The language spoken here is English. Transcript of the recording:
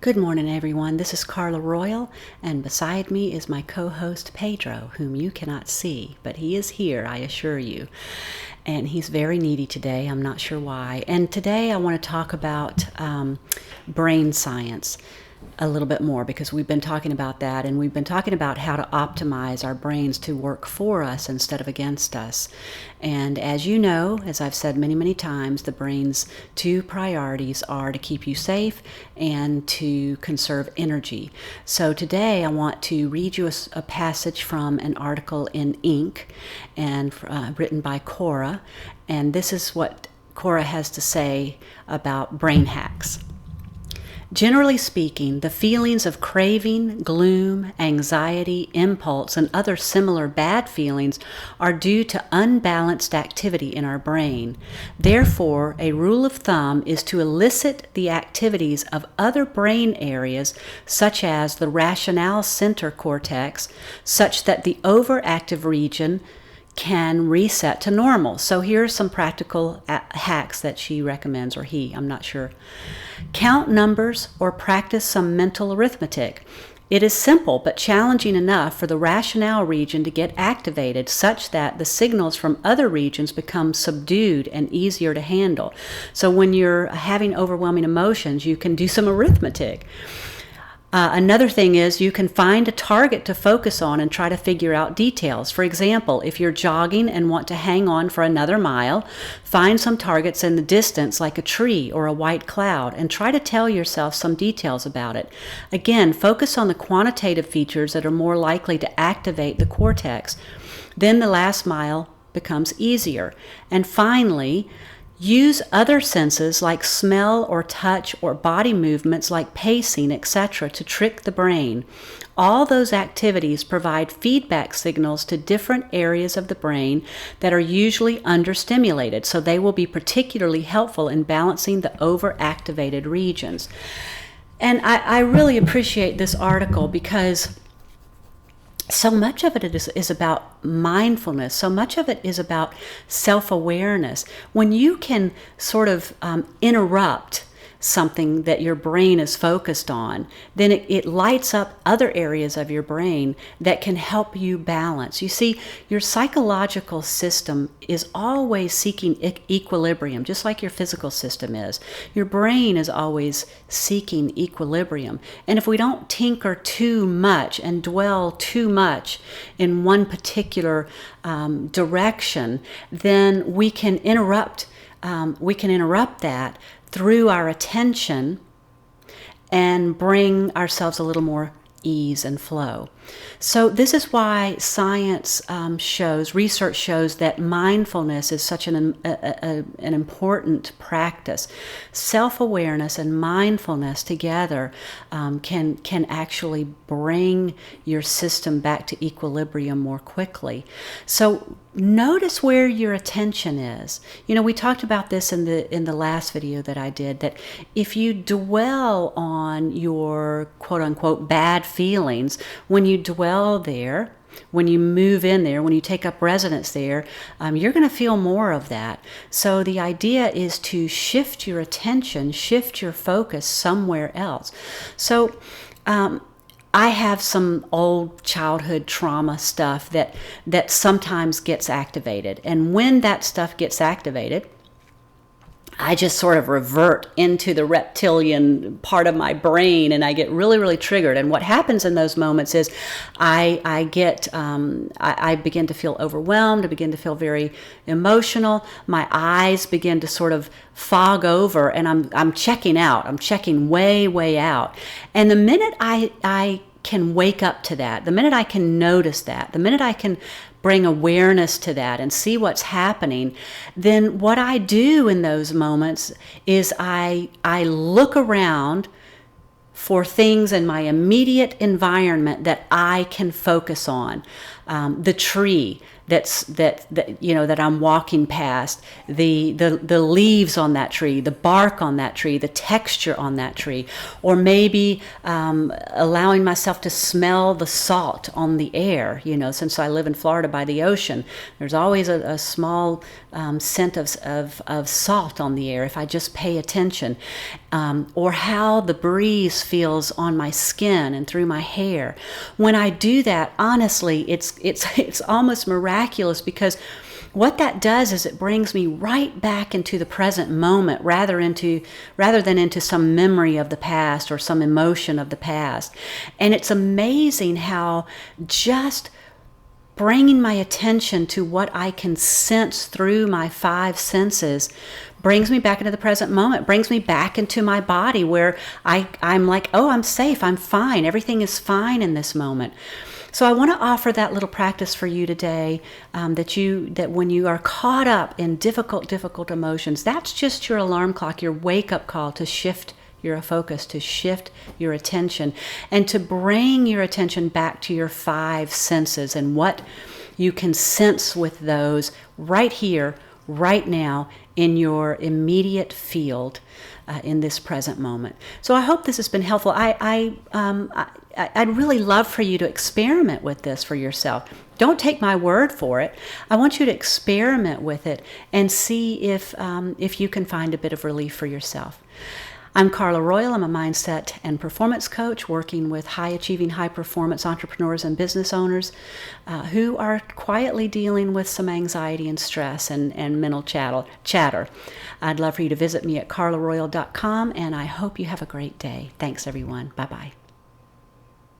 Good morning, everyone. This is Carla Royal, and beside me is my co-host Pedro, whom you cannot see, but he is here, I assure you. And he's very needy today. I'm not sure why. And today I want to talk about brain science a little bit more, because we've been talking about that, and we've been talking about how to optimize our brains to work for us instead of against us. And as you know, as I've said many, many times, the brain's two priorities are to keep you safe and to conserve energy. So today I want to read you a passage from an article in Inc. and written by Cora, and this is what Cora has to say about brain hacks. Generally speaking, the feelings of craving, gloom, anxiety, impulse, and other similar bad feelings are due to unbalanced activity in our brain. Therefore, a rule of thumb is to elicit the activities of other brain areas, such as the rationale center cortex, such that the overactive region can reset to normal. So here are some practical hacks that she recommends, or he, I'm not sure. Count numbers or practice some mental arithmetic. It is simple but challenging enough for the rationale region to get activated such that the signals from other regions become subdued and easier to handle. So when you're having overwhelming emotions, you can do some arithmetic. Another thing is you can find a target to focus on and try to figure out details. For example, if you're jogging and want to hang on for another mile, find some targets in the distance like a tree or a white cloud and try to tell yourself some details about it. Again, focus on the quantitative features that are more likely to activate the cortex. Then the last mile becomes easier. And finally, use other senses like smell or touch or body movements like pacing, etc., to trick the brain. All those activities provide feedback signals to different areas of the brain that are usually understimulated, so they will be particularly helpful in balancing the overactivated regions. And I really appreciate this article because so much of it is about mindfulness. So much of it is about self-awareness. When you can sort of interrupt something that your brain is focused on, then it lights up other areas of your brain that can help you balance. You see, your psychological system is always seeking equilibrium, just like your physical system is. Your brain is always seeking equilibrium. And if we don't tinker too much and dwell too much in one particular direction, then we can interrupt that through our attention and bring ourselves a little more ease and flow. So this is why science research shows that mindfulness is such an important practice. Self-awareness and mindfulness together can actually bring your system back to equilibrium more quickly. So notice where your attention is. You know, we talked about this in the last video that I did, that if you dwell on your quote-unquote bad feelings, when you dwell there, when you move in there, when you take up residence there, you're going to feel more of that. So the idea is to shift your attention, shift your focus somewhere else. So I have some old childhood trauma stuff that sometimes gets activated. And when that stuff gets activated, I just sort of revert into the reptilian part of my brain, and I get really, really triggered. And what happens in those moments is I begin to feel overwhelmed. I begin to feel very emotional. My eyes begin to sort of fog over, and I'm checking out. I'm checking way, way out. And the minute I can wake up to that, the minute I can notice that, the minute I can bring awareness to that and see what's happening, then what I do in those moments is I look around for things in my immediate environment that I can focus on. the tree that I'm walking past, the leaves on that tree, the bark on that tree, the texture on that tree, or maybe allowing myself to smell the salt on the air. Since I live in Florida by the ocean, there's always a small scent of salt on the air if I just pay attention, or how the breeze feels on my skin and through my hair. When I do that, honestly, it's almost miraculous, because what that does is it brings me right back into the present moment rather than into some memory of the past or some emotion of the past. And it's amazing how just bringing my attention to what I can sense through my 5 senses brings me back into the present moment, brings me back into my body where I'm like, oh, I'm safe, I'm fine, everything is fine in this moment. So I want to offer that little practice for you today, that when you are caught up in difficult emotions, that's just your alarm clock, your wake-up call to shift your focus, to shift your attention, and to bring your attention back to your 5 senses and what you can sense with those right here, right now, in your immediate field, in this present moment. So I hope this has been helpful. I'd really love for you to experiment with this for yourself. Don't take my word for it. I want you to experiment with it and see if you can find a bit of relief for yourself. I'm Carla Royal. I'm a mindset and performance coach working with high-achieving, high-performance entrepreneurs and business owners who are quietly dealing with some anxiety and stress and mental chatter. I'd love for you to visit me at carlaroyal.com, and I hope you have a great day. Thanks, everyone. Bye-bye.